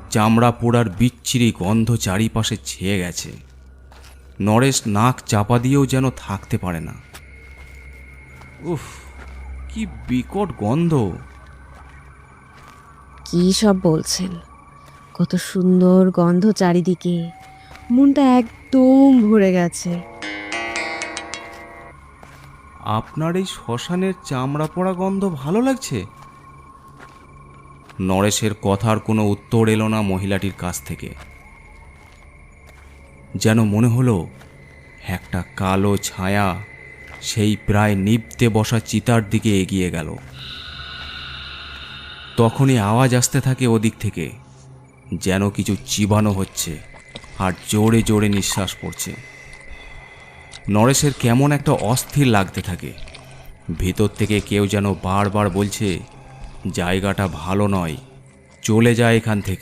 চামড়া পোড়ার বিচ্ছিরি গন্ধ চারিপাশে ছেয়ে গেছে। নরেশ নাক চাপা দিয়েও যেন থাকতে পারে না। উফ, কি বিকট গন্ধ! কি সব বলছেন? কত সুন্দর গন্ধ চারিদিকে, মনটা একদম ভরে গেছে। আপনার এই শ্মশানের চামড়া পোড়া গন্ধ ভালো লাগছে? নরেশের কথার কোনো উত্তর এলো না মহিলাটির কাছ থেকে। যেন মনে হলো একটা কালো ছায়া সেই প্রায় নিভতে বসা চিতার দিকে এগিয়ে গেল। তখনই আওয়াজ আসতে থাকে ওদিক থেকে, যেন কিছু চিবানো হচ্ছে আর জোরে জোরে নিঃশ্বাস পড়ছে। নরেশের কেমন একটা অস্থির লাগতে থাকে। ভিতর থেকে কেউ যেন বারবার বলছে, জায়গাটা ভালো নয়, চলে যায় এখান থেকে।